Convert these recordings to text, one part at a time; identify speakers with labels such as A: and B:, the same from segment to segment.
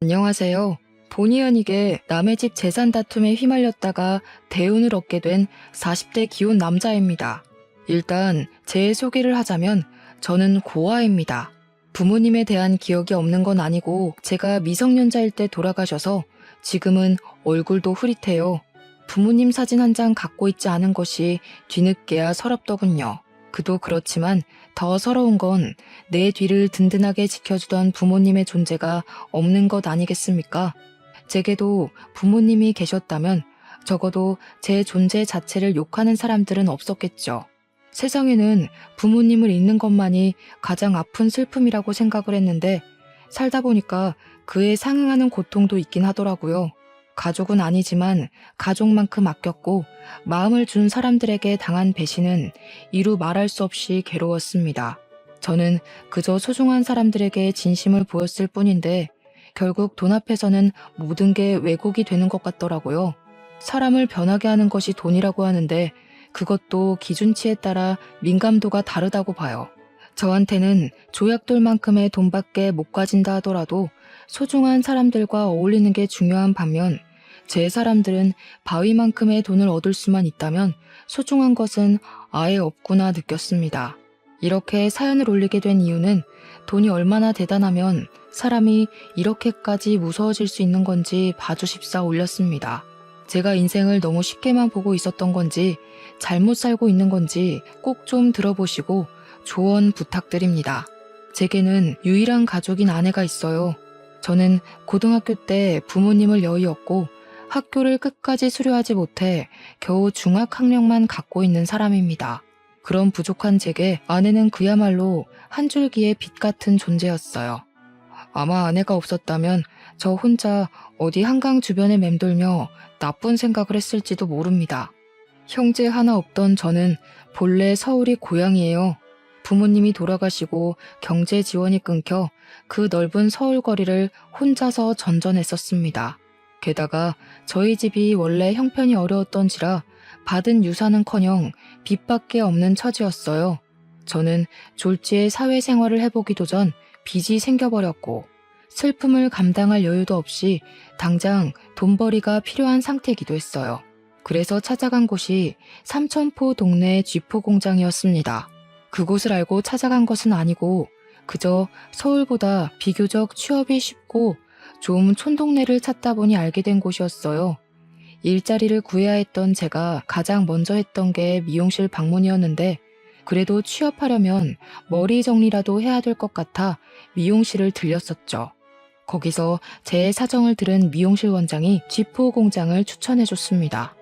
A: 안녕하세요. 본의 아니게 남의 집 재산 다툼에 휘말렸다가 대운을 얻게 된 40대 기혼 남자입니다. 일단 제 소개를 하자면 저는 고아입니다. 부모님에 대한 기억이 없는 건 아니고 제가 미성년자일 때 돌아가셔서 지금은 얼굴도 흐릿해요. 부모님 사진 한 장 갖고 있지 않은 것이 뒤늦게야 서럽더군요. 그도 그렇지만 더 서러운 건 내 뒤를 든든하게 지켜주던 부모님의 존재가 없는 것 아니겠습니까? 제게도 부모님이 계셨다면 적어도 제 존재 자체를 욕하는 사람들은 없었겠죠. 세상에는 부모님을 잃는 것만이 가장 아픈 슬픔이라고 생각을 했는데 살다 보니까 그에 상응하는 고통도 있긴 하더라고요. 가족은 아니지만 가족만큼 아꼈고 마음을 준 사람들에게 당한 배신은 이루 말할 수 없이 괴로웠습니다. 저는 그저 소중한 사람들에게 진심을 보였을 뿐인데 결국 돈 앞에서는 모든 게 왜곡이 되는 것 같더라고요. 사람을 변하게 하는 것이 돈이라고 하는데 그것도 기준치에 따라 민감도가 다르다고 봐요. 저한테는 조약돌만큼의 돈밖에 못 가진다 하더라도 소중한 사람들과 어울리는 게 중요한 반면 제 사람들은 바위만큼의 돈을 얻을 수만 있다면 소중한 것은 아예 없구나 느꼈습니다. 이렇게 사연을 올리게 된 이유는 돈이 얼마나 대단하면 사람이 이렇게까지 무서워질 수 있는 건지 봐주십사 올렸습니다. 제가 인생을 너무 쉽게만 보고 있었던 건지 잘못 살고 있는 건지 꼭 좀 들어보시고 조언 부탁드립니다. 제게는 유일한 가족인 아내가 있어요. 저는 고등학교 때 부모님을 여의었고 학교를 끝까지 수료하지 못해 겨우 중학학력만 갖고 있는 사람입니다. 그런 부족한 제게 아내는 그야말로 한 줄기의 빛 같은 존재였어요. 아마 아내가 없었다면 저 혼자 어디 한강 주변에 맴돌며 나쁜 생각을 했을지도 모릅니다. 형제 하나 없던 저는 본래 서울이 고향이에요. 부모님이 돌아가시고 경제 지원이 끊겨 그 넓은 서울 거리를 혼자서 전전했었습니다. 게다가 저희 집이 원래 형편이 어려웠던지라 받은 유산은커녕 빚밖에 없는 처지였어요. 저는 졸지에 사회생활을 해보기도 전 빚이 생겨버렸고 슬픔을 감당할 여유도 없이 당장 돈벌이가 필요한 상태이기도 했어요. 그래서 찾아간 곳이 삼천포 동네 쥐포 공장이었습니다. 그곳을 알고 찾아간 것은 아니고 그저 서울보다 비교적 취업이 쉽고 좀 촌동네를 찾다 보니 알게 된 곳이었어요. 일자리를 구해야 했던 제가 가장 먼저 했던 게 미용실 방문이었는데 그래도 취업하려면 머리 정리라도 해야 될 것 같아 미용실을 들렸었죠. 거기서 제 사정을 들은 미용실 원장이 쥐포 공장을 추천해줬습니다.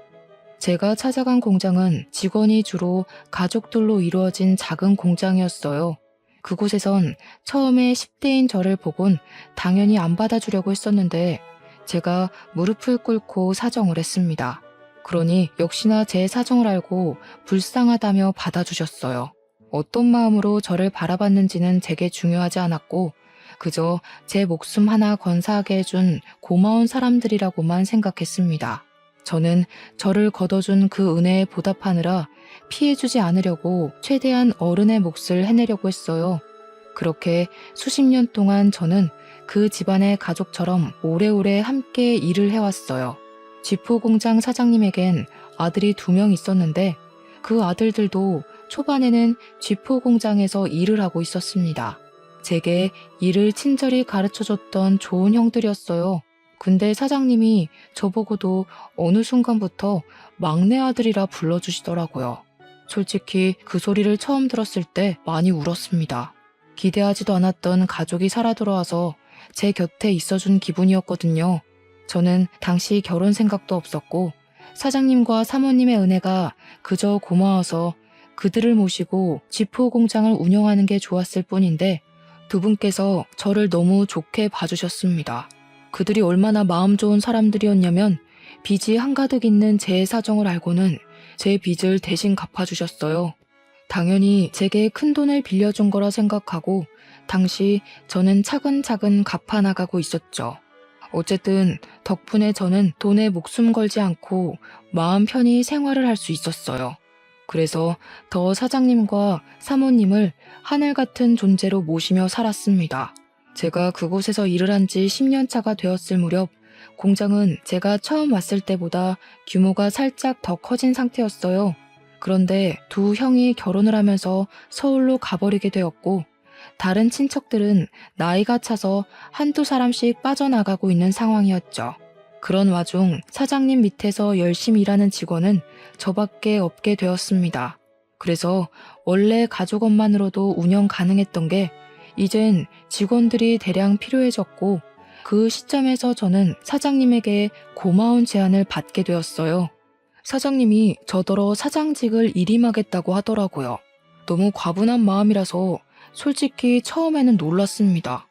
A: 제가 찾아간 공장은 직원이 주로 가족들로 이루어진 작은 공장이었어요. 그곳에선 처음에 10대인 저를 보곤 당연히 안 받아주려고 했었는데 제가 무릎을 꿇고 사정을 했습니다. 그러니 역시나 제 사정을 알고 불쌍하다며 받아주셨어요. 어떤 마음으로 저를 바라봤는지는 제게 중요하지 않았고 그저 제 목숨 하나 건사하게 해준 고마운 사람들이라고만 생각했습니다. 저는 저를 걷어준 그 은혜에 보답하느라 피해주지 않으려고 최대한 어른의 몫을 해내려고 했어요. 그렇게 수십 년 동안 저는 그 집안의 가족처럼 오래오래 함께 일을 해왔어요. 쥐포 공장 사장님에겐 아들이 2명 있었는데 그 아들들도 초반에는 쥐포 공장에서 일을 하고 있었습니다. 제게 일을 친절히 가르쳐줬던 좋은 형들이었어요. 근데 사장님이 저보고도 어느 순간부터 막내 아들이라 불러주시더라고요. 솔직히 그 소리를 처음 들었을 때 많이 울었습니다. 기대하지도 않았던 가족이 살아 돌아와서 제 곁에 있어준 기분이었거든요. 저는 당시 결혼 생각도 없었고 사장님과 사모님의 은혜가 그저 고마워서 그들을 모시고 쥐포 공장을 운영하는 게 좋았을 뿐인데 두 분께서 저를 너무 좋게 봐주셨습니다. 그들이 얼마나 마음 좋은 사람들이었냐면 빚이 한가득 있는 제 사정을 알고는 제 빚을 대신 갚아주셨어요. 당연히 제게 큰 돈을 빌려준 거라 생각하고 당시 저는 차근차근 갚아나가고 있었죠. 어쨌든 덕분에 저는 돈에 목숨 걸지 않고 마음 편히 생활을 할 수 있었어요. 그래서 더 사장님과 사모님을 하늘 같은 존재로 모시며 살았습니다. 제가 그곳에서 일을 한 지 10년 차가 되었을 무렵 공장은 제가 처음 왔을 때보다 규모가 살짝 더 커진 상태였어요. 그런데 두 형이 결혼을 하면서 서울로 가버리게 되었고 다른 친척들은 나이가 차서 한두 사람씩 빠져나가고 있는 상황이었죠. 그런 와중 사장님 밑에서 열심히 일하는 직원은 저밖에 없게 되었습니다. 그래서 원래 가족원만으로도 운영 가능했던 게 이젠 직원들이 대량 필요해졌고 그 시점에서 저는 사장님에게 고마운 제안을 받게 되었어요. 사장님이 저더러 사장직을 일임하겠다고 하더라고요. 너무 과분한 마음이라서 솔직히 처음에는 놀랐습니다.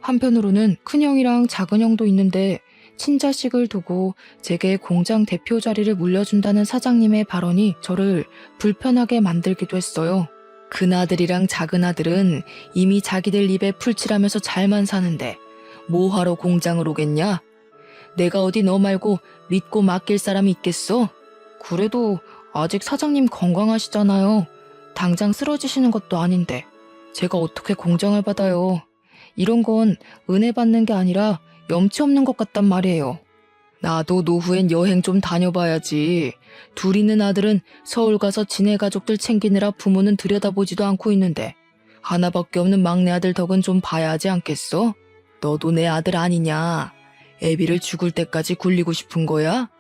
A: 한편으로는 큰형이랑 작은형도 있는데 친자식을 두고 제게 공장 대표 자리를 물려준다는 사장님의 발언이 저를 불편하게 만들기도 했어요. 큰아들이랑 작은아들은 이미 자기들 입에 풀칠하면서 잘만 사는데 뭐하러 공장을 오겠냐? 내가 어디 너 말고 믿고 맡길 사람이 있겠어? 그래도 아직 사장님 건강하시잖아요. 당장 쓰러지시는 것도 아닌데 제가 어떻게 공장을 받아요. 이런 건 은혜 받는 게 아니라 염치 없는 것 같단 말이에요. 나도 노후엔 여행 좀 다녀봐야지. 둘 있는 아들은 서울 가서 지네 가족들 챙기느라 부모는 들여다보지도 않고 있는데 하나밖에 없는 막내 아들 덕은 좀 봐야 하지 않겠어? 너도 내 아들 아니냐? 애비를 죽을 때까지 굴리고 싶은 거야?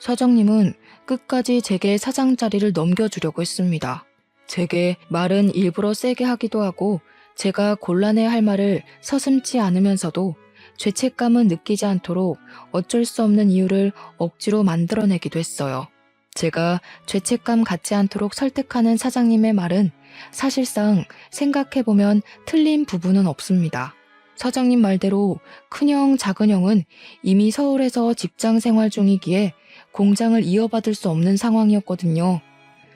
A: 사장님은 끝까지 제게 사장 자리를 넘겨주려고 했습니다. 제게 말은 일부러 세게 하기도 하고 제가 곤란해할 말을 서슴지 않으면서도 죄책감은 느끼지 않도록 어쩔 수 없는 이유를 억지로 만들어내기도 했어요. 제가 죄책감 갖지 않도록 설득하는 사장님의 말은 사실상 생각해보면 틀린 부분은 없습니다. 사장님 말대로 큰형, 작은형은 이미 서울에서 직장 생활 중이기에 공장을 이어받을 수 없는 상황이었거든요.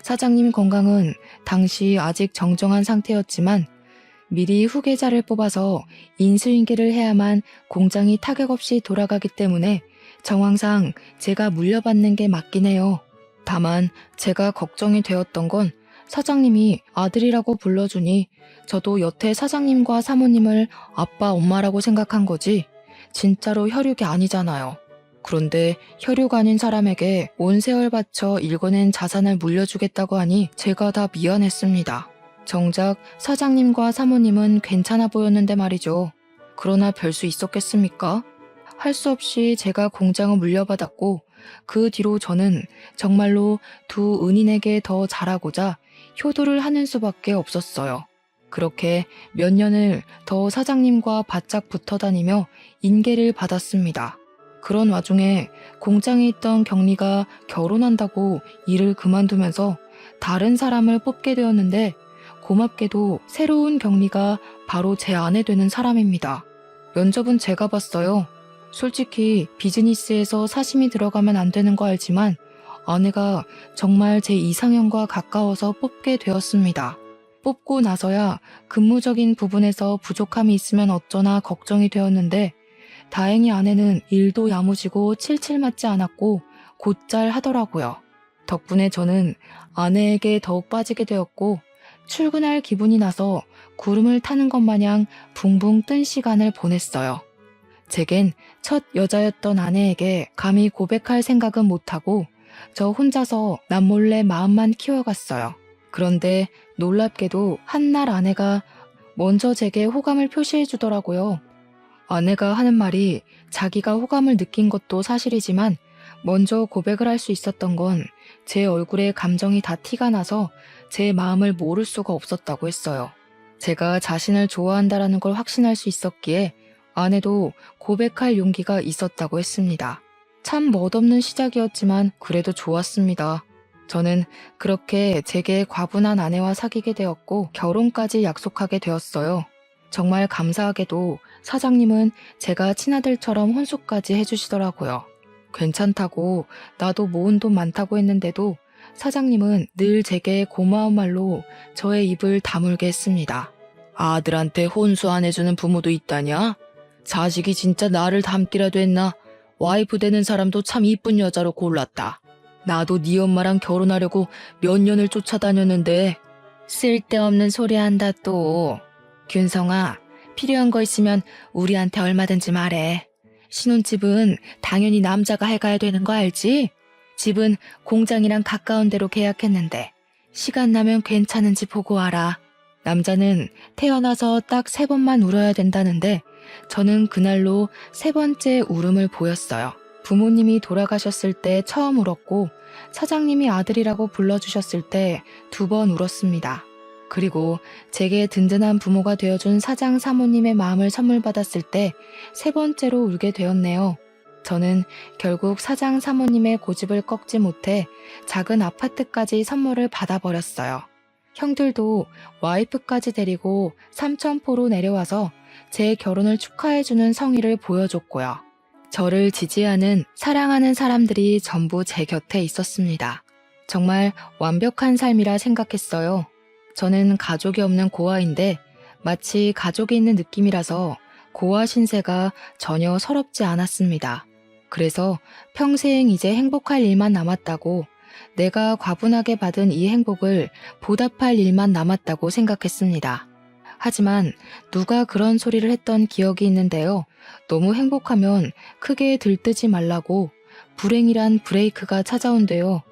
A: 사장님 건강은 당시 아직 정정한 상태였지만 미리 후계자를 뽑아서 인수인계를 해야만 공장이 타격 없이 돌아가기 때문에 정황상 제가 물려받는 게 맞긴 해요. 다만 제가 걱정이 되었던 건 사장님이 아들이라고 불러주니 저도 여태 사장님과 사모님을 아빠, 엄마라고 생각한 거지 진짜로 혈육이 아니잖아요. 그런데 혈육 아닌 사람에게 온 세월 바쳐 일궈낸 자산을 물려주겠다고 하니 제가 다 미안했습니다. 정작 사장님과 사모님은 괜찮아 보였는데 말이죠. 그러나 별 수 있었겠습니까? 할 수 없이 제가 공장을 물려받았고 그 뒤로 저는 정말로 두 은인에게 더 잘하고자 효도를 하는 수밖에 없었어요. 그렇게 몇 년을 더 사장님과 바짝 붙어 다니며 인계를 받았습니다. 그런 와중에 공장에 있던 경리가 결혼한다고 일을 그만두면서 다른 사람을 뽑게 되었는데 고맙게도 새로운 경리가 바로 제 아내 되는 사람입니다. 면접은 제가 봤어요. 솔직히 비즈니스에서 사심이 들어가면 안 되는 거 알지만 아내가 정말 제 이상형과 가까워서 뽑게 되었습니다. 뽑고 나서야 근무적인 부분에서 부족함이 있으면 어쩌나 걱정이 되었는데 다행히 아내는 일도 야무지고 칠칠 맞지 않았고 곧잘 하더라고요. 덕분에 저는 아내에게 더욱 빠지게 되었고 출근할 기분이 나서 구름을 타는 것 마냥 붕붕 뜬 시간을 보냈어요. 제겐 첫 여자였던 아내에게 감히 고백할 생각은 못하고 저 혼자서 남몰래 마음만 키워갔어요. 그런데 놀랍게도 한날 아내가 먼저 제게 호감을 표시해 주더라고요. 아내가 하는 말이 자기가 호감을 느낀 것도 사실이지만 먼저 고백을 할 수 있었던 건 제 얼굴에 감정이 다 티가 나서 제 마음을 모를 수가 없었다고 했어요. 제가 자신을 좋아한다라는 걸 확신할 수 있었기에 아내도 고백할 용기가 있었다고 했습니다. 참 멋없는 시작이었지만 그래도 좋았습니다. 저는 그렇게 제게 과분한 아내와 사귀게 되었고 결혼까지 약속하게 되었어요. 정말 감사하게도 사장님은 제가 친아들처럼 혼수까지 해주시더라고요. 괜찮다고 나도 모은 돈 많다고 했는데도 사장님은 늘 제게 고마운 말로 저의 입을 다물게 했습니다. 아들한테 혼수 안 해주는 부모도 있다냐? 자식이 진짜 나를 닮기라도 했나? 와이프 되는 사람도 참 이쁜 여자로 골랐다. 나도 네 엄마랑 결혼하려고 몇 년을 쫓아다녔는데 쓸데없는 소리 한다 또. 균성아, 필요한 거 있으면 우리한테 얼마든지 말해. 신혼집은 당연히 남자가 해가야 되는 거 알지? 집은 공장이랑 가까운 데로 계약했는데 시간 나면 괜찮은지 보고 와라. 남자는 태어나서 딱 3번만 울어야 된다는데 저는 그날로 3번째 울음을 보였어요. 부모님이 돌아가셨을 때 처음 울었고 사장님이 아들이라고 불러주셨을 때 2번 울었습니다. 그리고 제게 든든한 부모가 되어준 사장 사모님의 마음을 선물 받았을 때 3번째로 울게 되었네요. 저는 결국 사장 사모님의 고집을 꺾지 못해 작은 아파트까지 선물을 받아버렸어요. 형들도 와이프까지 데리고 삼천포로 내려와서 제 결혼을 축하해주는 성의를 보여줬고요. 저를 지지하는, 사랑하는 사람들이 전부 제 곁에 있었습니다. 정말 완벽한 삶이라 생각했어요. 저는 가족이 없는 고아인데 마치 가족이 있는 느낌이라서 고아 신세가 전혀 서럽지 않았습니다. 그래서 평생 이제 행복할 일만 남았다고, 내가 과분하게 받은 이 행복을 보답할 일만 남았다고 생각했습니다. 하지만 누가 그런 소리를 했던 기억이 있는데요. 너무 행복하면 크게 들뜨지 말라고 불행이란 브레이크가 찾아온대요.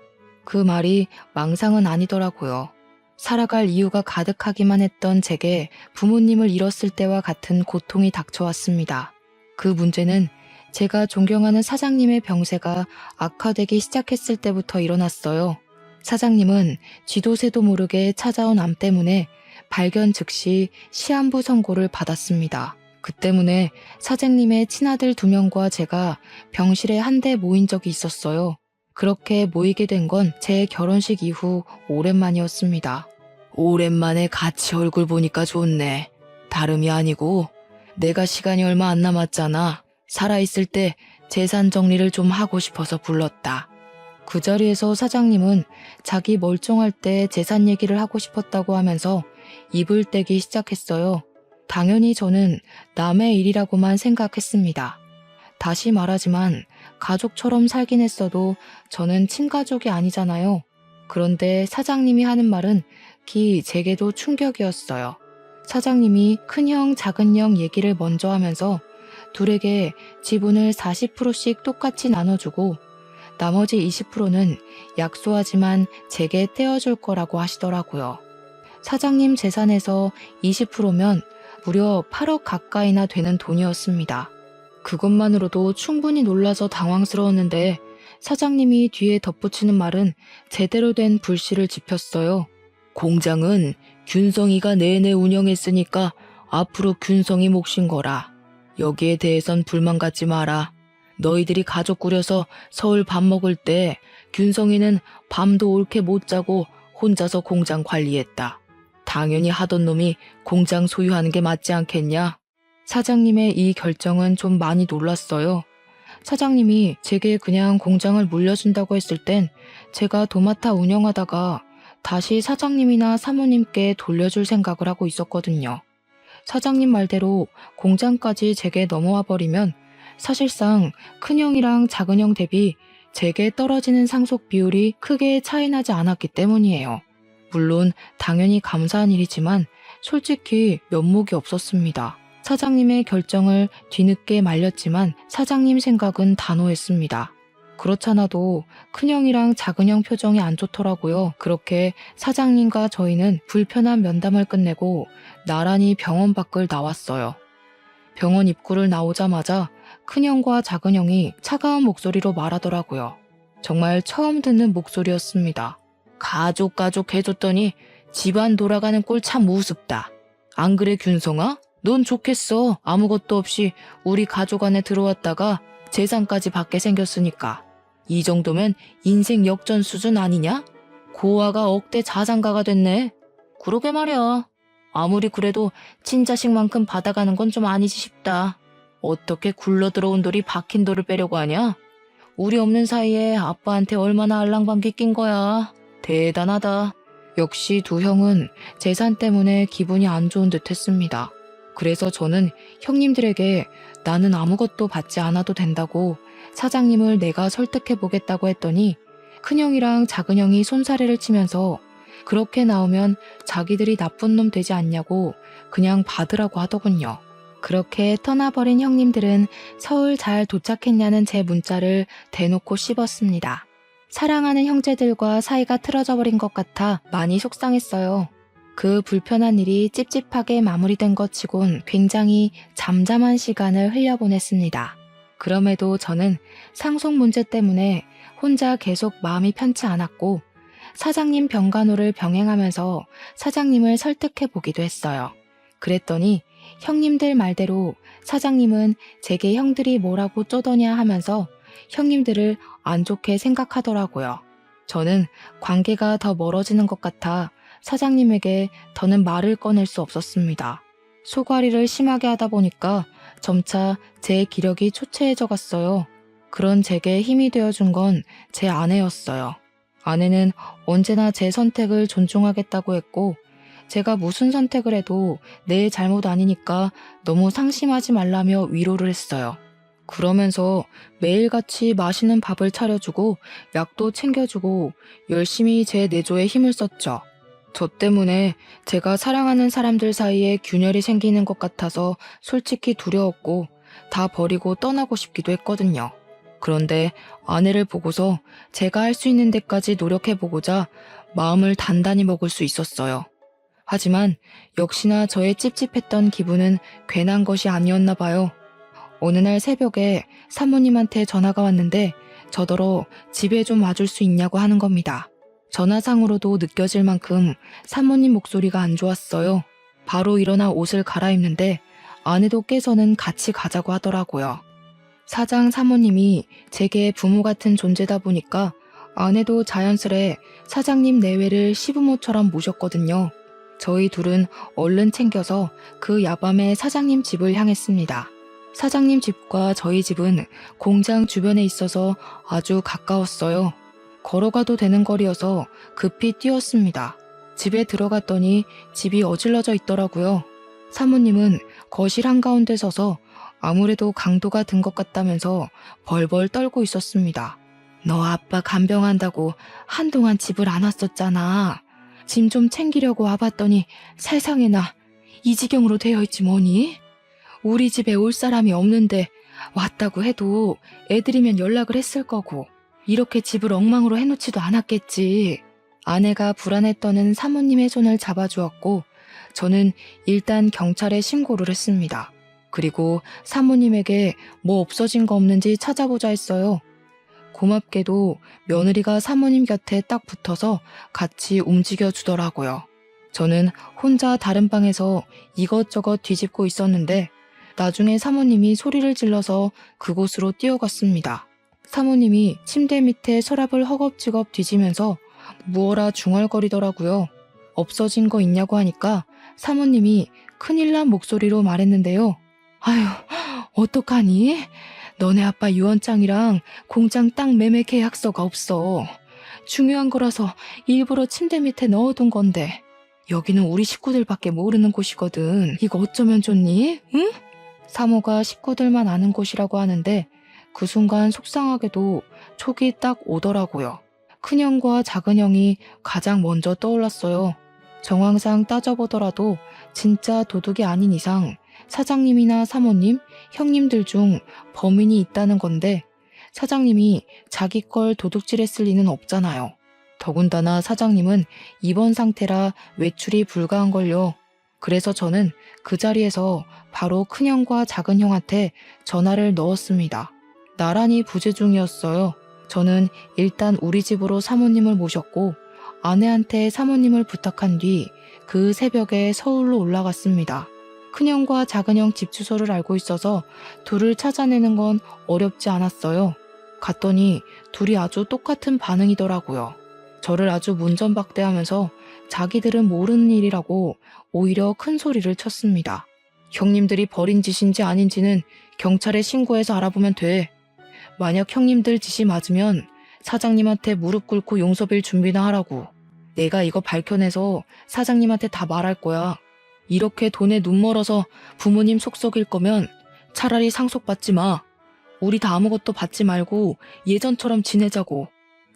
A: 그 말이 망상은 아니더라고요. 살아갈 이유가 가득하기만 했던 제게 부모님을 잃었을 때와 같은 고통이 닥쳐왔습니다. 그 문제는 제가 존경하는 사장님의 병세가 악화되기 시작했을 때부터 일어났어요. 사장님은 쥐도 새도 모르게 찾아온 암 때문에 발견 즉시 시한부 선고를 받았습니다. 그 때문에 사장님의 친아들 2명과 제가 병실에 한데 모인 적이 있었어요. 그렇게 모이게 된 건 제 결혼식 이후 오랜만이었습니다. 오랜만에 같이 얼굴 보니까 좋네. 다름이 아니고 내가 시간이 얼마 안 남았잖아. 살아있을 때 재산 정리를 좀 하고 싶어서 불렀다. 그 자리에서 사장님은 자기 멀쩡할 때 재산 얘기를 하고 싶었다고 하면서 입을 떼기 시작했어요. 당연히 저는 남의 일이라고만 생각했습니다. 다시 말하지만 가족처럼 살긴 했어도 저는 친가족이 아니잖아요. 그런데 사장님이 하는 말은 제게도 충격이었어요. 사장님이 큰형, 작은형 얘기를 먼저 하면서 둘에게 지분을 40%씩 똑같이 나눠주고 나머지 20%는 약소하지만 제게 떼어줄 거라고 하시더라고요. 사장님 재산에서 20%면 무려 8억 가까이나 되는 돈이었습니다. 그것만으로도 충분히 놀라서 당황스러웠는데 사장님이 뒤에 덧붙이는 말은 제대로 된 불씨를 지폈어요. 공장은 균성이가 내내 운영했으니까 앞으로 균성이 몫인 거라. 여기에 대해선 불만 갖지 마라. 너희들이 가족 꾸려서 서울 밥 먹을 때 균성이는 밤도 옳게 못 자고 혼자서 공장 관리했다. 당연히 하던 놈이 공장 소유하는 게 맞지 않겠냐? 사장님의 이 결정은 좀 많이 놀랐어요. 사장님이 제게 그냥 공장을 물려준다고 했을 땐 제가 도맡아 운영하다가 다시 사장님이나 사모님께 돌려줄 생각을 하고 있었거든요. 사장님 말대로 공장까지 제게 넘어와 버리면 사실상 큰형이랑 작은형 대비 제게 떨어지는 상속 비율이 크게 차이나지 않았기 때문이에요. 물론 당연히 감사한 일이지만 솔직히 면목이 없었습니다. 사장님의 결정을 뒤늦게 말렸지만 사장님 생각은 단호했습니다. 그렇잖아도 큰형이랑 작은형 표정이 안 좋더라고요. 그렇게 사장님과 저희는 불편한 면담을 끝내고 나란히 병원 밖을 나왔어요. 병원 입구를 나오자마자 큰형과 작은형이 차가운 목소리로 말하더라고요. 정말 처음 듣는 목소리였습니다. 가족 해줬더니 집안 돌아가는 꼴 참 우습다. 안 그래 균성아? 넌 좋겠어. 아무것도 없이 우리 가족 안에 들어왔다가 재산까지 받게 생겼으니까. 이 정도면 인생 역전 수준 아니냐? 고아가 억대 자산가가 됐네. 그러게 말이야. 아무리 그래도 친자식만큼 받아가는 건 좀 아니지 싶다. 어떻게 굴러들어온 돌이 박힌 돌을 빼려고 하냐? 우리 없는 사이에 아빠한테 얼마나 알랑방귀 낀 거야. 대단하다. 역시 2형은 재산 때문에 기분이 안 좋은 듯 했습니다. 그래서 저는 형님들에게 나는 아무것도 받지 않아도 된다고 사장님을 내가 설득해보겠다고 했더니 큰형이랑 작은형이 손사래를 치면서 그렇게 나오면 자기들이 나쁜 놈 되지 않냐고 그냥 받으라고 하더군요. 그렇게 떠나버린 형님들은 서울 잘 도착했냐는 제 문자를 대놓고 씹었습니다. 사랑하는 형제들과 사이가 틀어져 버린 것 같아 많이 속상했어요. 그 불편한 일이 찝찝하게 마무리된 것 치곤 굉장히 잠잠한 시간을 흘려보냈습니다. 그럼에도 저는 상속 문제 때문에 혼자 계속 마음이 편치 않았고 사장님 병간호를 병행하면서 사장님을 설득해보기도 했어요. 그랬더니 형님들 말대로 사장님은 제게 형들이 뭐라고 쪼더냐 하면서 형님들을 안 좋게 생각하더라고요. 저는 관계가 더 멀어지는 것 같아 사장님에게 더는 말을 꺼낼 수 없었습니다. 소가리를 심하게 하다 보니까 점차 제 기력이 초췌해져 갔어요. 그런 제게 힘이 되어준 건 제 아내였어요. 아내는 언제나 제 선택을 존중하겠다고 했고 제가 무슨 선택을 해도 내 잘못 아니니까 너무 상심하지 말라며 위로를 했어요. 그러면서 매일같이 맛있는 밥을 차려주고 약도 챙겨주고 열심히 제 내조에 힘을 썼죠. 저 때문에 제가 사랑하는 사람들 사이에 균열이 생기는 것 같아서 솔직히 두려웠고 다 버리고 떠나고 싶기도 했거든요. 그런데 아내를 보고서 제가 할 수 있는 데까지 노력해보고자 마음을 단단히 먹을 수 있었어요. 하지만 역시나 저의 찝찝했던 기분은 괜한 것이 아니었나 봐요. 어느 날 새벽에 사모님한테 전화가 왔는데 저더러 집에 좀 와줄 수 있냐고 하는 겁니다. 전화상으로도 느껴질 만큼 사모님 목소리가 안 좋았어요. 바로 일어나 옷을 갈아입는데 아내도 깨서는 같이 가자고 하더라고요. 사장 사모님이 제게 부모 같은 존재다 보니까 아내도 자연스레 사장님 내외를 시부모처럼 모셨거든요. 저희 둘은 얼른 챙겨서 그 야밤에 사장님 집을 향했습니다. 사장님 집과 저희 집은 공장 주변에 있어서 아주 가까웠어요. 걸어가도 되는 거리여서 급히 뛰었습니다. 집에 들어갔더니 집이 어질러져 있더라고요. 사모님은 거실 한가운데 서서 아무래도 강도가 든 것 같다면서 벌벌 떨고 있었습니다. 너 아빠 간병한다고 한동안 집을 안 왔었잖아. 짐 좀 챙기려고 와봤더니 세상에나 이 지경으로 되어 있지 뭐니? 우리 집에 올 사람이 없는데 왔다고 해도 애들이면 연락을 했을 거고 이렇게 집을 엉망으로 해놓지도 않았겠지. 아내가 불안해 떠는 사모님의 손을 잡아주었고 저는 일단 경찰에 신고를 했습니다. 그리고 사모님에게 뭐 없어진 거 없는지 찾아보자 했어요. 고맙게도 며느리가 사모님 곁에 딱 붙어서 같이 움직여 주더라고요. 저는 혼자 다른 방에서 이것저것 뒤집고 있었는데 나중에 사모님이 소리를 질러서 그곳으로 뛰어갔습니다. 사모님이 침대 밑에 서랍을 허겁지겁 뒤지면서 무어라 중얼거리더라고요. 없어진 거 있냐고 하니까 사모님이 큰일 난 목소리로 말했는데요. 아휴, 어떡하니? 너네 아빠 유언장이랑 공장 땅 매매 계약서가 없어. 중요한 거라서 일부러 침대 밑에 넣어둔 건데 여기는 우리 식구들밖에 모르는 곳이거든. 이거 어쩌면 좋니? 응? 사모가 식구들만 아는 곳이라고 하는데 그 순간 속상하게도 촉이 딱 오더라고요. 큰형과 작은형이 가장 먼저 떠올랐어요. 정황상 따져보더라도 진짜 도둑이 아닌 이상 사장님이나 사모님, 형님들 중 범인이 있다는 건데 사장님이 자기 걸 도둑질했을 리는 없잖아요. 더군다나 사장님은 입원 상태라 외출이 불가한걸요. 그래서 저는 그 자리에서 바로 큰형과 작은형한테 전화를 넣었습니다. 나란히 부재 중이었어요. 저는 일단 우리 집으로 사모님을 모셨고 아내한테 사모님을 부탁한 뒤 그 새벽에 서울로 올라갔습니다. 큰형과 작은형 집 주소를 알고 있어서 둘을 찾아내는 건 어렵지 않았어요. 갔더니 둘이 아주 똑같은 반응이더라고요. 저를 아주 문전박대하면서 자기들은 모르는 일이라고 오히려 큰 소리를 쳤습니다. 형님들이 벌인 짓인지 아닌지는 경찰에 신고해서 알아보면 돼. 만약 형님들 짓이 맞으면 사장님한테 무릎 꿇고 용서 빌 준비나 하라고. 내가 이거 밝혀내서 사장님한테 다 말할 거야. 이렇게 돈에 눈 멀어서 부모님 속 썩일 거면 차라리 상속받지 마. 우리 다 아무것도 받지 말고 예전처럼 지내자고.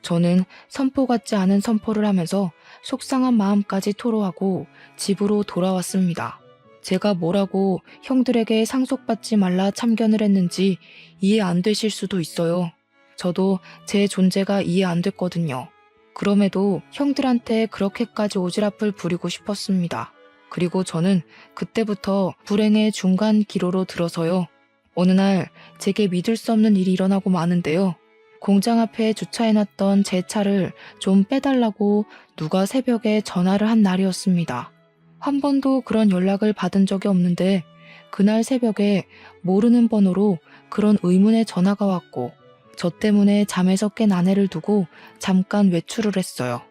A: 저는 선포 같지 않은 선포를 하면서 속상한 마음까지 토로하고 집으로 돌아왔습니다. 제가 뭐라고 형들에게 상속받지 말라 참견을 했는지 이해 안 되실 수도 있어요. 저도 제 존재가 이해 안 됐거든요. 그럼에도 형들한테 그렇게까지 오지랖을 부리고 싶었습니다. 그리고 저는 그때부터 불행의 중간 기로로 들어서요. 어느 날 제게 믿을 수 없는 일이 일어나고 마는데요. 공장 앞에 주차해놨던 제 차를 좀 빼달라고 누가 새벽에 전화를 한 날이었습니다. 한 번도 그런 연락을 받은 적이 없는데 그날 새벽에 모르는 번호로 그런 의문의 전화가 왔고 저 때문에 잠에서 깬 아내를 두고 잠깐 외출을 했어요.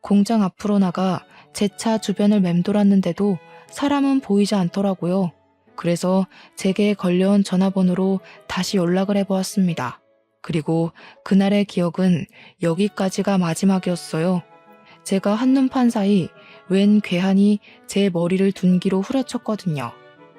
A: 공장 앞으로 나가 제 차 주변을 맴돌았는데도 사람은 보이지 않더라고요. 그래서 제게 걸려온 전화번호로 다시 연락을 해보았습니다. 그리고 그날의 기억은 여기까지가 마지막이었어요. 제가 한눈판 사이 웬 괴한이 제 머리를 둔기로 후려쳤거든요.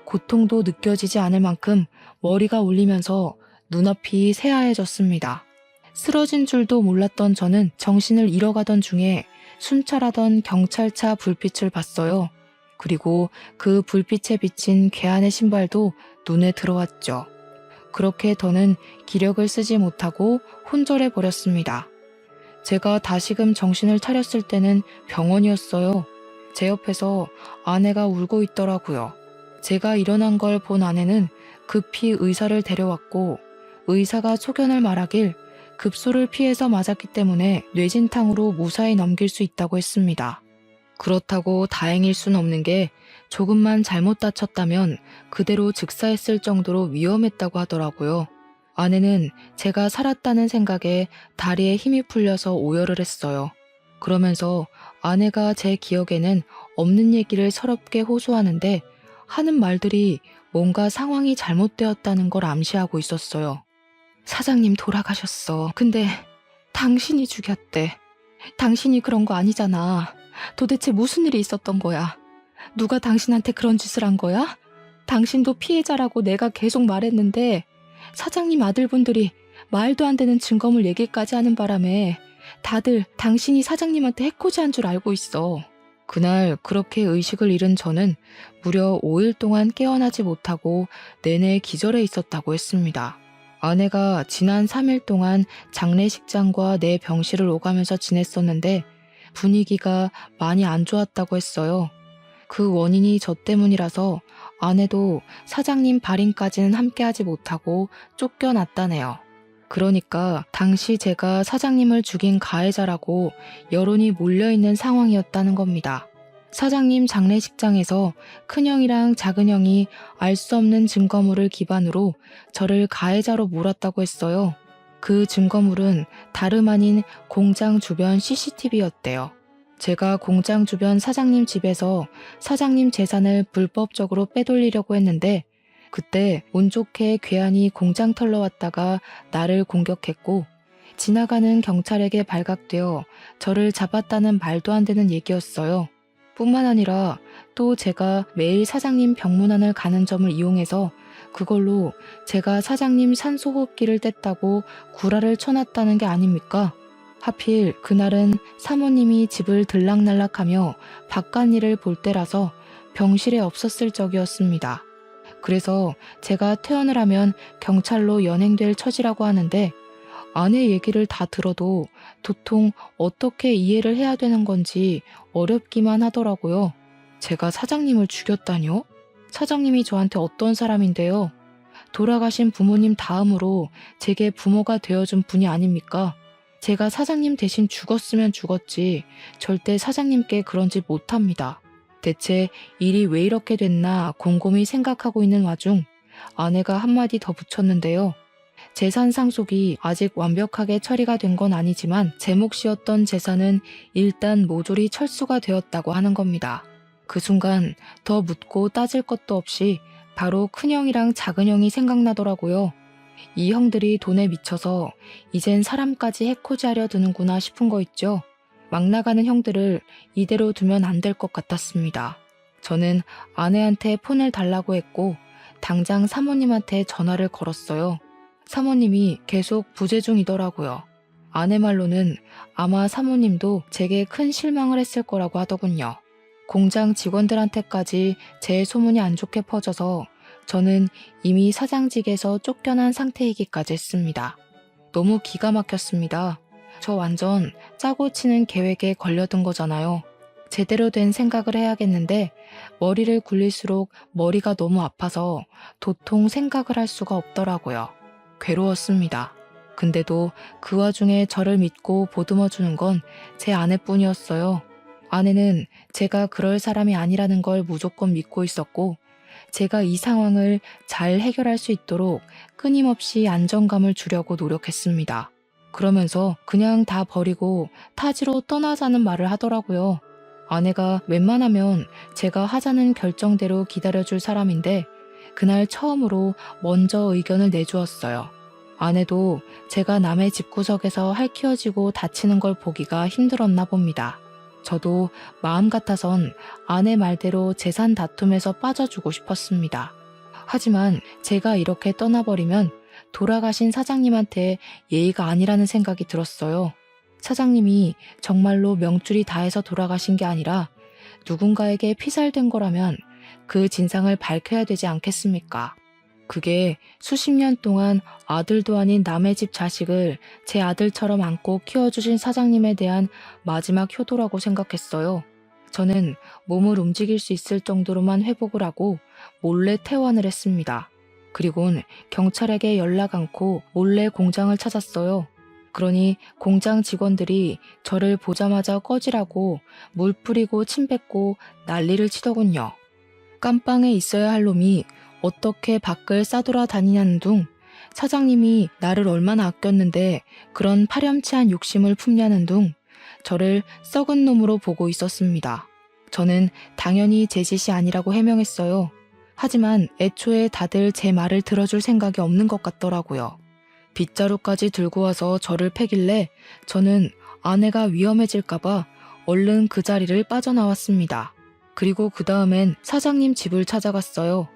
A: 고통도 느껴지지 않을 만큼 머리가 울리면서 눈앞이 새하얘졌습니다. 쓰러진 줄도 몰랐던 저는 정신을 잃어가던 중에 순찰하던 경찰차 불빛을 봤어요. 그리고 그 불빛에 비친 괴한의 신발도 눈에 들어왔죠. 그렇게 더는 기력을 쓰지 못하고 혼절해 버렸습니다. 제가 다시금 정신을 차렸을 때는 병원이었어요. 제 옆에서 아내가 울고 있더라고요. 제가 일어난 걸 본 아내는 급히 의사를 데려왔고 의사가 소견을 말하길 급소를 피해서 맞았기 때문에 뇌진탕으로 무사히 넘길 수 있다고 했습니다. 그렇다고 다행일 순 없는 게 조금만 잘못 다쳤다면 그대로 즉사했을 정도로 위험했다고 하더라고요. 아내는 제가 살았다는 생각에 다리에 힘이 풀려서 오열을 했어요. 그러면서 아내가 제 기억에는 없는 얘기를 서럽게 호소하는데 하는 말들이 뭔가 상황이 잘못되었다는 걸 암시하고 있었어요. 사장님 돌아가셨어. 근데 당신이 죽였대. 당신이 그런 거 아니잖아. 도대체 무슨 일이 있었던 거야? 누가 당신한테 그런 짓을 한 거야? 당신도 피해자라고 내가 계속 말했는데 사장님 아들분들이 말도 안 되는 증거물 얘기까지 하는 바람에 다들 당신이 사장님한테 해코지한 줄 알고 있어. 그날 그렇게 의식을 잃은 저는 무려 5일 동안 깨어나지 못하고 내내 기절해 있었다고 했습니다. 아내가 지난 3일 동안 장례식장과 내 병실을 오가면서 지냈었는데 분위기가 많이 안 좋았다고 했어요. 그 원인이 저 때문이라서 아내도 사장님 발인까지는 함께하지 못하고 쫓겨났다네요. 그러니까 당시 제가 사장님을 죽인 가해자라고 여론이 몰려있는 상황이었다는 겁니다. 사장님 장례식장에서 큰형이랑 작은형이 알 수 없는 증거물을 기반으로 저를 가해자로 몰았다고 했어요. 그 증거물은 다름 아닌 공장 주변 CCTV였대요. 제가 공장 주변 사장님 집에서 사장님 재산을 불법적으로 빼돌리려고 했는데 그때 운 좋게 괴한이 공장 털러 왔다가 나를 공격했고 지나가는 경찰에게 발각되어 저를 잡았다는 말도 안 되는 얘기였어요. 뿐만 아니라 또 제가 매일 사장님 병문안을 가는 점을 이용해서 그걸로 제가 사장님 산소호흡기를 뗐다고 구라를 쳐놨다는 게 아닙니까? 하필 그날은 사모님이 집을 들락날락하며 바깥일을 볼 때라서 병실에 없었을 적이었습니다. 그래서 제가 퇴원을 하면 경찰로 연행될 처지라고 하는데 아내 얘기를 다 들어도 도통 어떻게 이해를 해야 되는 건지 어렵기만 하더라고요. 제가 사장님을 죽였다뇨? 사장님이 저한테 어떤 사람인데요? 돌아가신 부모님 다음으로 제게 부모가 되어준 분이 아닙니까? 제가 사장님 대신 죽었으면 죽었지 절대 사장님께 그런 짓 못합니다. 대체 일이 왜 이렇게 됐나 곰곰이 생각하고 있는 와중 아내가 한마디 더 붙였는데요. 재산 상속이 아직 완벽하게 처리가 된 건 아니지만 제 몫이었던 재산은 일단 모조리 철수가 되었다고 하는 겁니다. 그 순간 더 묻고 따질 것도 없이 바로 큰형이랑 작은형이 생각나더라고요. 이 형들이 돈에 미쳐서 이젠 사람까지 해코지하려 드는구나 싶은 거 있죠. 막 나가는 형들을 이대로 두면 안 될 것 같았습니다. 저는 아내한테 폰을 달라고 했고 당장 사모님한테 전화를 걸었어요. 사모님이 계속 부재 중이더라고요. 아내 말로는 아마 사모님도 제게 큰 실망을 했을 거라고 하더군요. 공장 직원들한테까지 제 소문이 안 좋게 퍼져서 저는 이미 사장직에서 쫓겨난 상태이기까지 했습니다. 너무 기가 막혔습니다. 저 완전 짜고 치는 계획에 걸려든 거잖아요. 제대로 된 생각을 해야겠는데 머리를 굴릴수록 머리가 너무 아파서 도통 생각을 할 수가 없더라고요. 괴로웠습니다. 근데도 그 와중에 저를 믿고 보듬어주는 건 제 아내뿐이었어요. 아내는 제가 그럴 사람이 아니라는 걸 무조건 믿고 있었고 제가 이 상황을 잘 해결할 수 있도록 끊임없이 안정감을 주려고 노력했습니다. 그러면서 그냥 다 버리고 타지로 떠나자는 말을 하더라고요. 아내가 웬만하면 제가 하자는 결정대로 기다려줄 사람인데 그날 처음으로 먼저 의견을 내주었어요. 아내도 제가 남의 집구석에서 할퀴어지고 다치는 걸 보기가 힘들었나 봅니다. 저도 마음 같아선 아내 말대로 재산 다툼에서 빠져주고 싶었습니다. 하지만 제가 이렇게 떠나버리면 돌아가신 사장님한테 예의가 아니라는 생각이 들었어요. 사장님이 정말로 명줄이 다해서 돌아가신 게 아니라 누군가에게 피살된 거라면 그 진상을 밝혀야 되지 않겠습니까? 그게 수십 년 동안 아들도 아닌 남의 집 자식을 제 아들처럼 안고 키워주신 사장님에 대한 마지막 효도라고 생각했어요. 저는 몸을 움직일 수 있을 정도로만 회복을 하고 몰래 퇴원을 했습니다. 그리고는 경찰에게 연락 않고 몰래 공장을 찾았어요. 그러니 공장 직원들이 저를 보자마자 꺼지라고 물 뿌리고 침 뱉고 난리를 치더군요. 깜빵에 있어야 할 놈이 어떻게 밖을 싸돌아다니냐는 둥, 사장님이 나를 얼마나 아꼈는데 그런 파렴치한 욕심을 품냐는 둥, 저를 썩은 놈으로 보고 있었습니다. 저는 당연히 제 짓이 아니라고 해명했어요. 하지만 애초에 다들 제 말을 들어줄 생각이 없는 것 같더라고요. 빗자루까지 들고 와서 저를 패길래 저는 아내가 위험해질까봐 얼른 그 자리를 빠져나왔습니다. 그리고 그 다음엔 사장님 집을 찾아갔어요.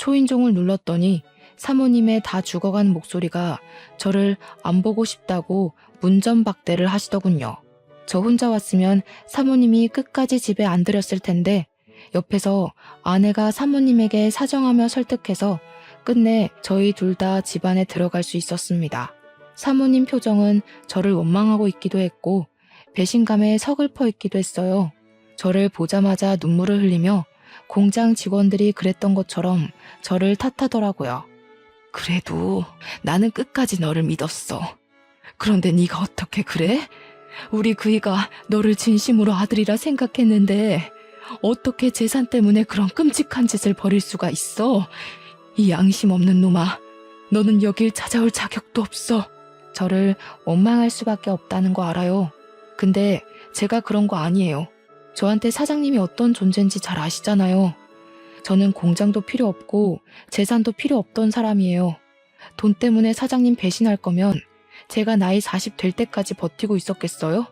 A: 초인종을 눌렀더니 사모님의 다 죽어간 목소리가 저를 안 보고 싶다고 문전박대를 하시더군요. 저 혼자 왔으면 사모님이 끝까지 집에 안 들였을 텐데 옆에서 아내가 사모님에게 사정하며 설득해서 끝내 저희 둘 다 집안에 들어갈 수 있었습니다. 사모님 표정은 저를 원망하고 있기도 했고 배신감에 서글퍼 있기도 했어요. 저를 보자마자 눈물을 흘리며 공장 직원들이 그랬던 것처럼 저를 탓하더라고요. 그래도 나는 끝까지 너를 믿었어. 그런데 네가 어떻게 그래? 우리 그이가 너를 진심으로 아들이라 생각했는데 어떻게 재산 때문에 그런 끔찍한 짓을 벌일 수가 있어? 이 양심 없는 놈아, 너는 여길 찾아올 자격도 없어. 저를 원망할 수밖에 없다는 거 알아요. 근데 제가 그런 거 아니에요. 저한테 사장님이 어떤 존재인지 잘 아시잖아요. 저는 공장도 필요 없고 재산도 필요 없던 사람이에요. 돈 때문에 사장님 배신할 거면 제가 나이 40 될 때까지 버티고 있었겠어요?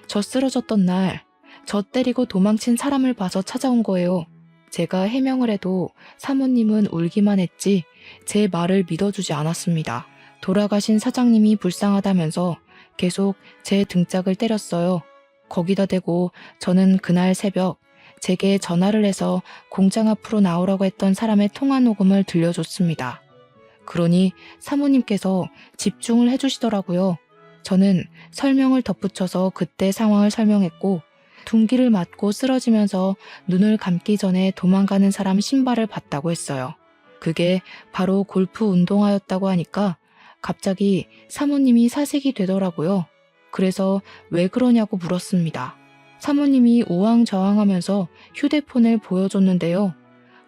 A: 저 쓰러졌던 날, 저 때리고 도망친 사람을 봐서 찾아온 거예요. 제가 해명을 해도 사모님은 울기만 했지 제 말을 믿어주지 않았습니다. 돌아가신 사장님이 불쌍하다면서 계속 제 등짝을 때렸어요. 거기다 대고 저는 그날 새벽 제게 전화를 해서 공장 앞으로 나오라고 했던 사람의 통화 녹음을 들려줬습니다. 그러니 사모님께서 집중을 해주시더라고요. 저는 설명을 덧붙여서 그때 상황을 설명했고 둔기를 맞고 쓰러지면서 눈을 감기 전에 도망가는 사람 신발을 봤다고 했어요. 그게 바로 골프 운동화였다고 하니까 갑자기 사모님이 사색이 되더라고요. 그래서 왜 그러냐고 물었습니다. 사모님이 우왕좌왕하면서 휴대폰을 보여줬는데요.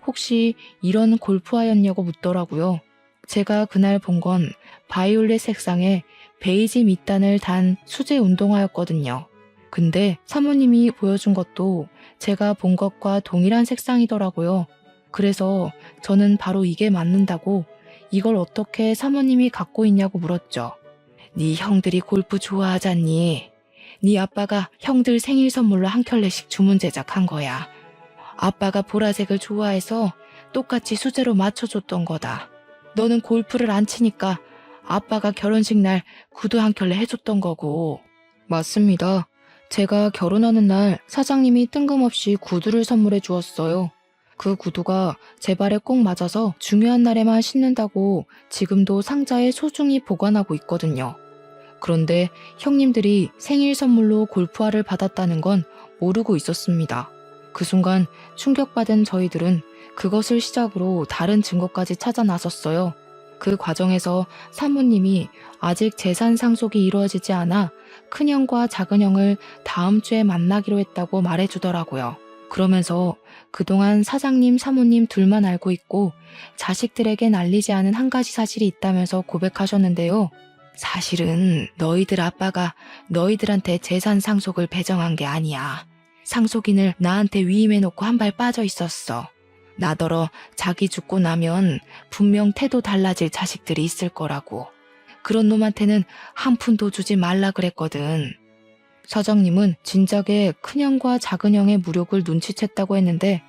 A: 혹시 이런 골프화였냐고 묻더라고요. 제가 그날 본 건 바이올렛 색상의 베이지 밑단을 단 수제 운동화였거든요. 근데 사모님이 보여준 것도 제가 본 것과 동일한 색상이더라고요. 그래서 저는 바로 이게 맞는다고 이걸 어떻게 사모님이 갖고 있냐고 물었죠. 네 형들이 골프 좋아하잖니. 네 아빠가 형들 생일 선물로 한 켤레씩 주문 제작한 거야. 아빠가 보라색을 좋아해서 똑같이 수제로 맞춰줬던 거다. 너는 골프를 안 치니까 아빠가 결혼식 날 구두 한 켤레 해줬던 거고. 맞습니다. 제가 결혼하는 날 사장님이 뜬금없이 구두를 선물해 주었어요. 그 구두가 제 발에 꼭 맞아서 중요한 날에만 신는다고 지금도 상자에 소중히 보관하고 있거든요. 그런데 형님들이 생일 선물로 골프화를 받았다는 건 모르고 있었습니다. 그 순간 충격받은 저희들은 그것을 시작으로 다른 증거까지 찾아 나섰어요. 그 과정에서 사모님이 아직 재산 상속이 이루어지지 않아 큰형과 작은형을 다음 주에 만나기로 했다고 말해주더라고요. 그러면서 그동안 사장님, 사모님 둘만 알고 있고 자식들에겐 알리지 않은 한 가지 사실이 있다면서 고백하셨는데요. 사실은 너희들 아빠가 너희들한테 재산 상속을 배정한 게 아니야. 상속인을 나한테 위임해놓고 한 발 빠져 있었어. 나더러 자기 죽고 나면 분명 태도 달라질 자식들이 있을 거라고. 그런 놈한테는 한 푼도 주지 말라 그랬거든. 사장님은 진작에 큰형과 작은형의 무력을 눈치챘다고 했는데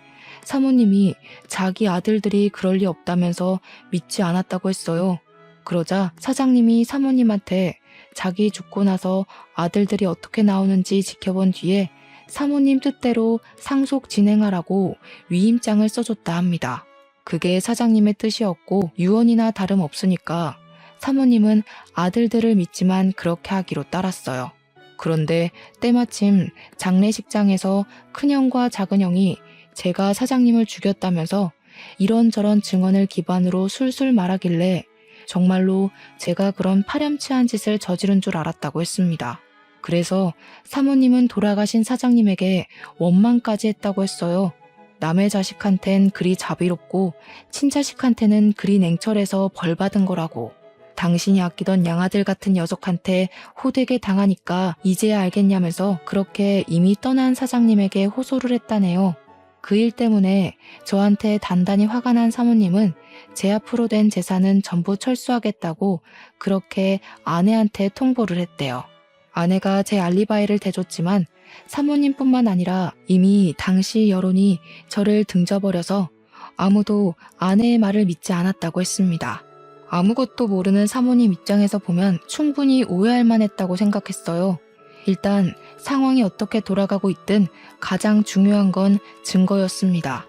A: 사모님이 자기 아들들이 그럴 리 없다면서 믿지 않았다고 했어요. 그러자 사장님이 사모님한테 자기 죽고 나서 아들들이 어떻게 나오는지 지켜본 뒤에 사모님 뜻대로 상속 진행하라고 위임장을 써줬다 합니다. 그게 사장님의 뜻이었고 유언이나 다름없으니까 사모님은 아들들을 믿지만 그렇게 하기로 따랐어요. 그런데 때마침 장례식장에서 큰형과 작은형이 제가 사장님을 죽였다면서 이런저런 증언을 기반으로 술술 말하길래 정말로 제가 그런 파렴치한 짓을 저지른 줄 알았다고 했습니다. 그래서 사모님은 돌아가신 사장님에게 원망까지 했다고 했어요. 남의 자식한텐 그리 자비롭고 친자식한테는 그리 냉철해서 벌받은 거라고. 당신이 아끼던 양아들 같은 녀석한테 호되게 당하니까 이제야 알겠냐면서 그렇게 이미 떠난 사장님에게 호소를 했다네요. 그 일 때문에 저한테 단단히 화가 난 사모님은 제 앞으로 된 재산은 전부 철수하겠다고 그렇게 아내한테 통보를 했대요. 아내가 제 알리바이를 대줬지만 사모님뿐만 아니라 이미 당시 여론이 저를 등져버려서 아무도 아내의 말을 믿지 않았다고 했습니다. 아무것도 모르는 사모님 입장에서 보면 충분히 오해할 만했다고 생각했어요. 일단 상황이 어떻게 돌아가고 있든 가장 중요한 건 증거였습니다.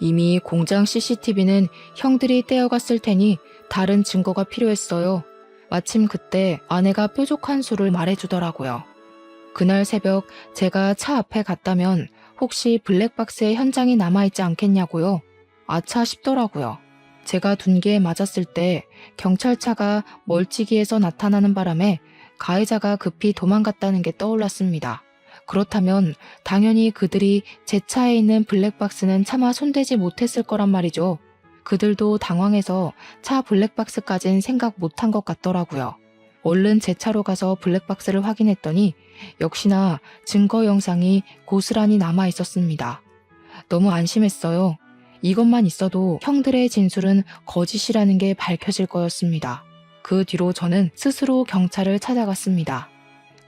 A: 이미 공장 CCTV는 형들이 떼어갔을 테니 다른 증거가 필요했어요. 마침 그때 아내가 뾰족한 수를 말해주더라고요. 그날 새벽 제가 차 앞에 갔다면 혹시 블랙박스에 현장이 남아있지 않겠냐고요. 아차 싶더라고요. 제가 둔기에 맞았을 때 경찰차가 멀찍이에서 나타나는 바람에 가해자가 급히 도망갔다는 게 떠올랐습니다. 그렇다면 당연히 그들이 제 차에 있는 블랙박스는 차마 손대지 못했을 거란 말이죠. 그들도 당황해서 차 블랙박스까진 생각 못한 것 같더라고요. 얼른 제 차로 가서 블랙박스를 확인했더니 역시나 증거 영상이 고스란히 남아 있었습니다. 너무 안심했어요. 이것만 있어도 형들의 진술은 거짓이라는 게 밝혀질 거였습니다. 그 뒤로 저는 스스로 경찰을 찾아갔습니다.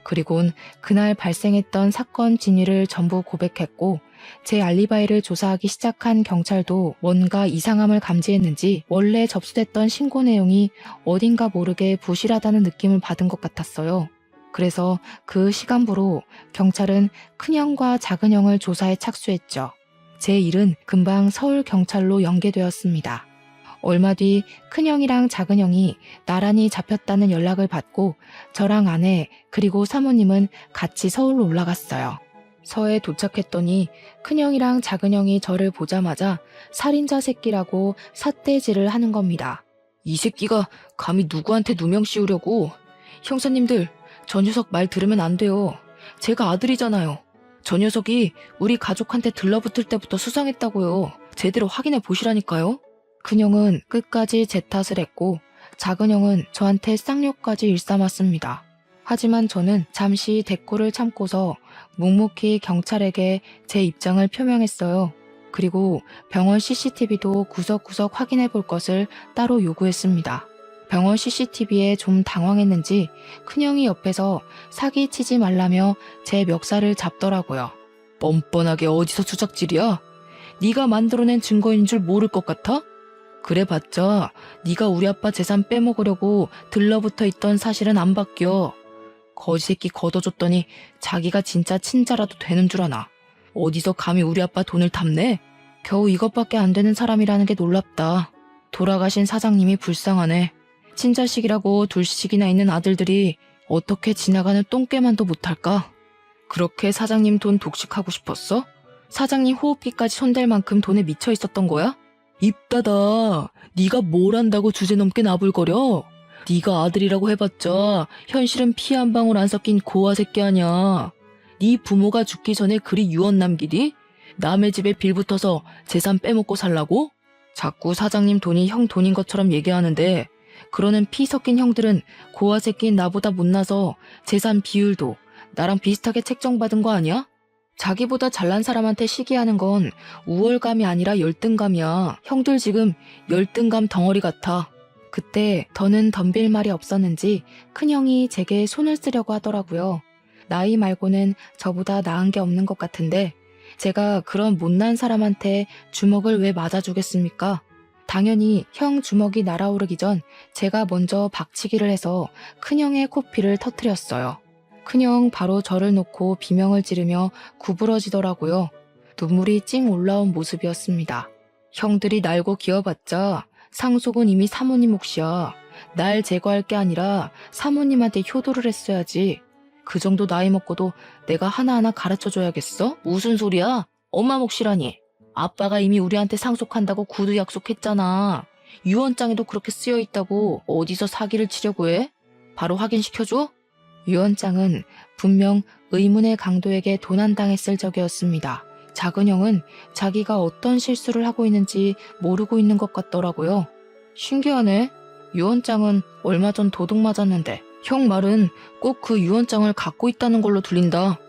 A: 그리곤 그날 발생했던 사건 진위를 전부 고백했고 제 알리바이를 조사하기 시작한 경찰도 뭔가 이상함을 감지했는지 원래 접수됐던 신고 내용이 어딘가 모르게 부실하다는 느낌을 받은 것 같았어요. 그래서 그 시간부로 경찰은 큰형과 작은형을 조사에 착수했죠. 제 일은 금방 서울경찰로 연계되었습니다. 얼마 뒤 큰형이랑 작은형이 나란히 잡혔다는 연락을 받고 저랑 아내 그리고 사모님은 같이 서울로 올라갔어요. 서에 도착했더니 큰형이랑 작은형이 저를 보자마자 살인자 새끼라고 삿대질을 하는 겁니다. 이 새끼가 감히 누구한테 누명 씌우려고. 형사님들, 저 녀석 말 들으면 안 돼요. 제가 아들이잖아요. 저 녀석이 우리 가족한테 들러붙을 때부터 수상했다고요. 제대로 확인해 보시라니까요. 큰형은 끝까지 제 탓을 했고 작은형은 저한테 쌍욕까지 일삼았습니다. 하지만 저는 잠시 대꾸를 참고서 묵묵히 경찰에게 제 입장을 표명했어요. 그리고 병원 CCTV도 구석구석 확인해 볼 것을 따로 요구했습니다. 병원 CCTV에 좀 당황했는지 큰형이 옆에서 사기치지 말라며 제 멱살을 잡더라고요. 뻔뻔하게 어디서 주작질이야? 네가 만들어낸 증거인 줄 모를 것 같아? 그래봤자 네가 우리 아빠 재산 빼먹으려고 들러붙어 있던 사실은 안 바뀌어. 거지새끼 걷어줬더니 자기가 진짜 친자라도 되는 줄 아나. 어디서 감히 우리 아빠 돈을 탐내? 겨우 이것밖에 안 되는 사람이라는 게 놀랍다. 돌아가신 사장님이 불쌍하네. 친자식이라고 둘씩이나 있는 아들들이 어떻게 지나가는 똥개만도 못할까? 그렇게 사장님 돈 독식하고 싶었어? 사장님 호흡기까지 손댈 만큼 돈에 미쳐 있었던 거야? 입 닫아. 네가 뭘 안다고 주제넘게 나불거려? 네가 아들이라고 해봤자 현실은 피 한 방울 안 섞인 고아 새끼 아냐. 네 부모가 죽기 전에 그리 유언 남기디? 남의 집에 빌붙어서 재산 빼먹고 살라고? 자꾸 사장님 돈이 형 돈인 것처럼 얘기하는데 그러는 피 섞인 형들은 고아 새끼인 나보다 못나서 재산 비율도 나랑 비슷하게 책정받은 거 아니야? 자기보다 잘난 사람한테 시기하는 건 우월감이 아니라 열등감이야. 형들 지금 열등감 덩어리 같아. 그때 더는 덤빌 말이 없었는지 큰형이 제게 손을 쓰려고 하더라고요. 나이 말고는 저보다 나은 게 없는 것 같은데 제가 그런 못난 사람한테 주먹을 왜 맞아주겠습니까? 당연히 형 주먹이 날아오르기 전 제가 먼저 박치기를 해서 큰형의 코피를 터뜨렸어요. 큰형 바로 저를 놓고 비명을 지르며 구부러지더라고요. 눈물이 찡 올라온 모습이었습니다. 형들이 날고 기어봤자 상속은 이미 사모님 몫이야. 날 제거할 게 아니라 사모님한테 효도를 했어야지. 그 정도 나이 먹고도 내가 하나하나 가르쳐줘야겠어? 무슨 소리야? 엄마 몫이라니. 아빠가 이미 우리한테 상속한다고 구두 약속했잖아. 유언장에도 그렇게 쓰여있다고 어디서 사기를 치려고 해? 바로 확인시켜줘? 유언장은 분명 의문의 강도에게 도난당했을 적이었습니다. 작은 형은 자기가 어떤 실수를 하고 있는지 모르고 있는 것 같더라고요. 신기하네. 유언장은 얼마 전 도둑 맞았는데 형 말은 꼭 그 유언장을 갖고 있다는 걸로 들린다.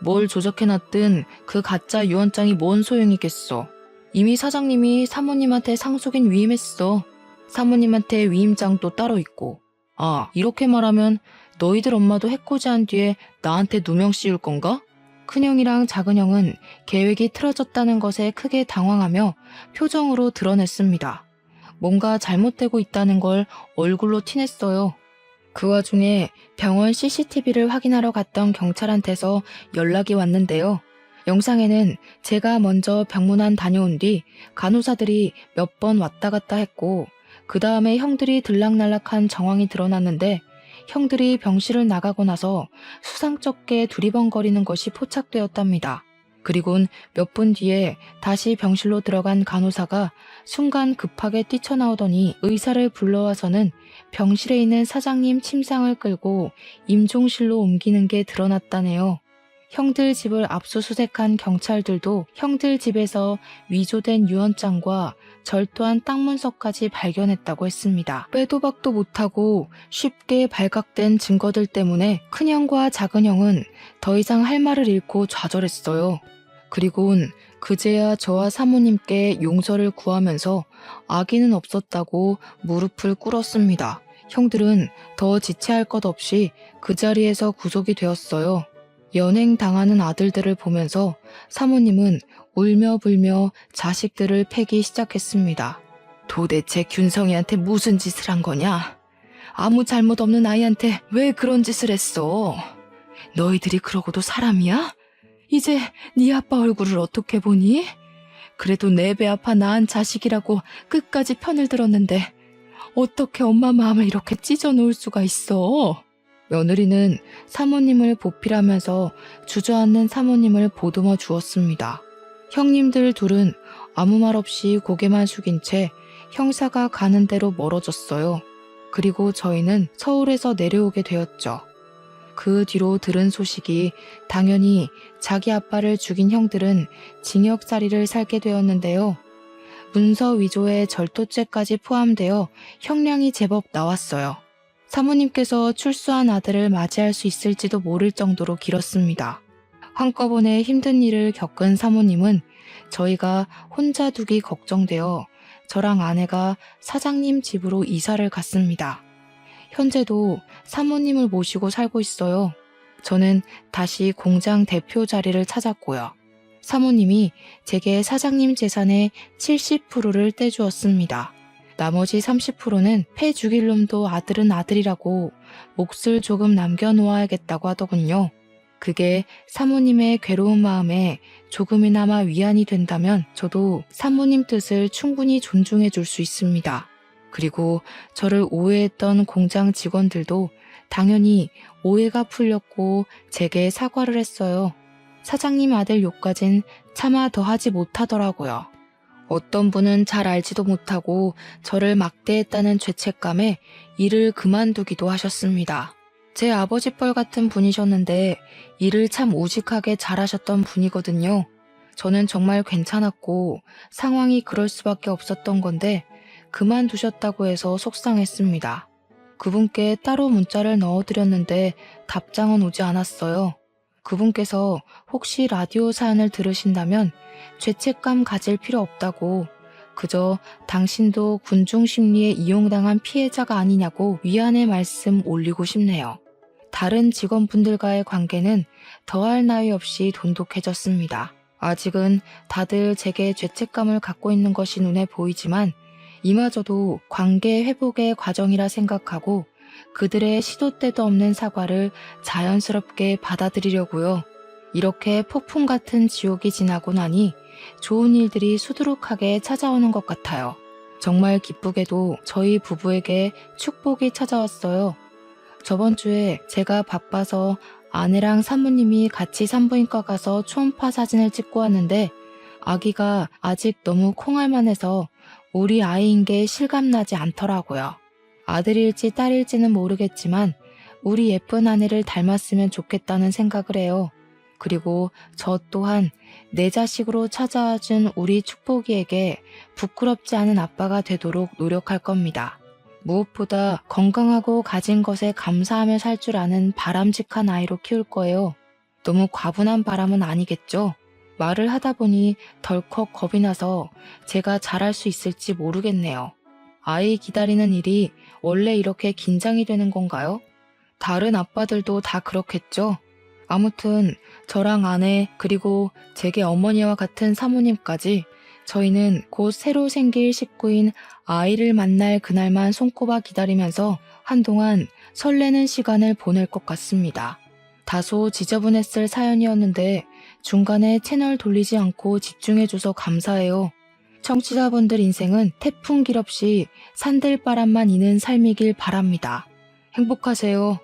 A: 뭘 조작해놨든 그 가짜 유언장이 뭔 소용이겠어. 이미 사장님이 사모님한테 상속인 위임했어. 사모님한테 위임장도 따로 있고. 아, 이렇게 말하면 너희들 엄마도 해코지한 뒤에 나한테 누명 씌울 건가? 큰형이랑 작은형은 계획이 틀어졌다는 것에 크게 당황하며 표정으로 드러냈습니다. 뭔가 잘못되고 있다는 걸 얼굴로 티냈어요. 그 와중에 병원 CCTV를 확인하러 갔던 경찰한테서 연락이 왔는데요. 영상에는 제가 먼저 병문안 다녀온 뒤 간호사들이 몇 번 왔다 갔다 했고 그 다음에 형들이 들락날락한 정황이 드러났는데 형들이 병실을 나가고 나서 수상쩍게 두리번거리는 것이 포착되었답니다. 그리곤 몇 분 뒤에 다시 병실로 들어간 간호사가 순간 급하게 뛰쳐나오더니 의사를 불러와서는 병실에 있는 사장님 침상을 끌고 임종실로 옮기는 게 드러났다네요. 형들 집을 압수수색한 경찰들도 형들 집에서 위조된 유언장과 절도한 땅 문서까지 발견했다고 했습니다. 빼도 박도 못하고 쉽게 발각된 증거들 때문에 큰형과 작은형은 더 이상 할 말을 잃고 좌절했어요. 그리곤 그제야 저와 사모님께 용서를 구하면서 악의는 없었다고 무릎을 꿇었습니다. 형들은 더 지체할 것 없이 그 자리에서 구속이 되었어요. 연행당하는 아들들을 보면서 사모님은 울며 불며 자식들을 패기 시작했습니다. 도대체 균성이한테 무슨 짓을 한 거냐? 아무 잘못 없는 아이한테 왜 그런 짓을 했어? 너희들이 그러고도 사람이야? 이제 네 아빠 얼굴을 어떻게 보니? 그래도 내 배 아파 낳은 자식이라고 끝까지 편을 들었는데 어떻게 엄마 마음을 이렇게 찢어놓을 수가 있어? 며느리는 사모님을 보필하면서 주저앉는 사모님을 보듬어 주었습니다. 형님들 둘은 아무 말 없이 고개만 숙인 채 형사가 가는 대로 멀어졌어요. 그리고 저희는 서울에서 내려오게 되었죠. 그 뒤로 들은 소식이 당연히 자기 아빠를 죽인 형들은 징역살이를 살게 되었는데요. 문서 위조에 절도죄까지 포함되어 형량이 제법 나왔어요. 사모님께서 출소한 아들을 맞이할 수 있을지도 모를 정도로 길었습니다. 한꺼번에 힘든 일을 겪은 사모님은 저희가 혼자 두기 걱정되어 저랑 아내가 사장님 집으로 이사를 갔습니다. 현재도 사모님을 모시고 살고 있어요. 저는 다시 공장 대표 자리를 찾았고요. 사모님이 제게 사장님 재산의 70%를 떼주었습니다. 나머지 30%는 패 죽일 놈도 아들은 아들이라고 몫을 조금 남겨놓아야겠다고 하더군요. 그게 사모님의 괴로운 마음에 조금이나마 위안이 된다면 저도 사모님 뜻을 충분히 존중해 줄 수 있습니다. 그리고 저를 오해했던 공장 직원들도 당연히 오해가 풀렸고 제게 사과를 했어요. 사장님 아들 욕까진 차마 더하지 못하더라고요. 어떤 분은 잘 알지도 못하고 저를 막대했다는 죄책감에 일을 그만두기도 하셨습니다. 제 아버지뻘 같은 분이셨는데 일을 참 우직하게 잘하셨던 분이거든요. 저는 정말 괜찮았고 상황이 그럴 수밖에 없었던 건데 그만두셨다고 해서 속상했습니다. 그분께 따로 문자를 넣어드렸는데 답장은 오지 않았어요. 그분께서 혹시 라디오 사연을 들으신다면 죄책감 가질 필요 없다고, 그저 당신도 군중 심리에 이용당한 피해자가 아니냐고 위안의 말씀 올리고 싶네요. 다른 직원분들과의 관계는 더할 나위 없이 돈독해졌습니다. 아직은 다들 제게 죄책감을 갖고 있는 것이 눈에 보이지만 이마저도 관계 회복의 과정이라 생각하고 그들의 시도 때도 없는 사과를 자연스럽게 받아들이려고요. 이렇게 폭풍 같은 지옥이 지나고 나니 좋은 일들이 수두룩하게 찾아오는 것 같아요. 정말 기쁘게도 저희 부부에게 축복이 찾아왔어요. 저번 주에 제가 바빠서 아내랑 사모님이 같이 산부인과 가서 초음파 사진을 찍고 왔는데 아기가 아직 너무 콩알만해서 우리 아이인 게 실감나지 않더라고요. 아들일지 딸일지는 모르겠지만 우리 예쁜 아내를 닮았으면 좋겠다는 생각을 해요. 그리고 저 또한 내 자식으로 찾아와준 우리 축복이에게 부끄럽지 않은 아빠가 되도록 노력할 겁니다. 무엇보다 건강하고 가진 것에 감사하며 살 줄 아는 바람직한 아이로 키울 거예요. 너무 과분한 바람은 아니겠죠? 말을 하다 보니 덜컥 겁이 나서 제가 잘할 수 있을지 모르겠네요. 아이 기다리는 일이 원래 이렇게 긴장이 되는 건가요? 다른 아빠들도 다 그렇겠죠? 아무튼 저랑 아내 그리고 제게 어머니와 같은 사모님까지 저희는 곧 새로 생길 식구인 아이를 만날 그날만 손꼽아 기다리면서 한동안 설레는 시간을 보낼 것 같습니다. 다소 지저분했을 사연이었는데 중간에 채널 돌리지 않고 집중해줘서 감사해요. 청취자분들 인생은 태풍 길 없이 산들바람만 이는 삶이길 바랍니다. 행복하세요.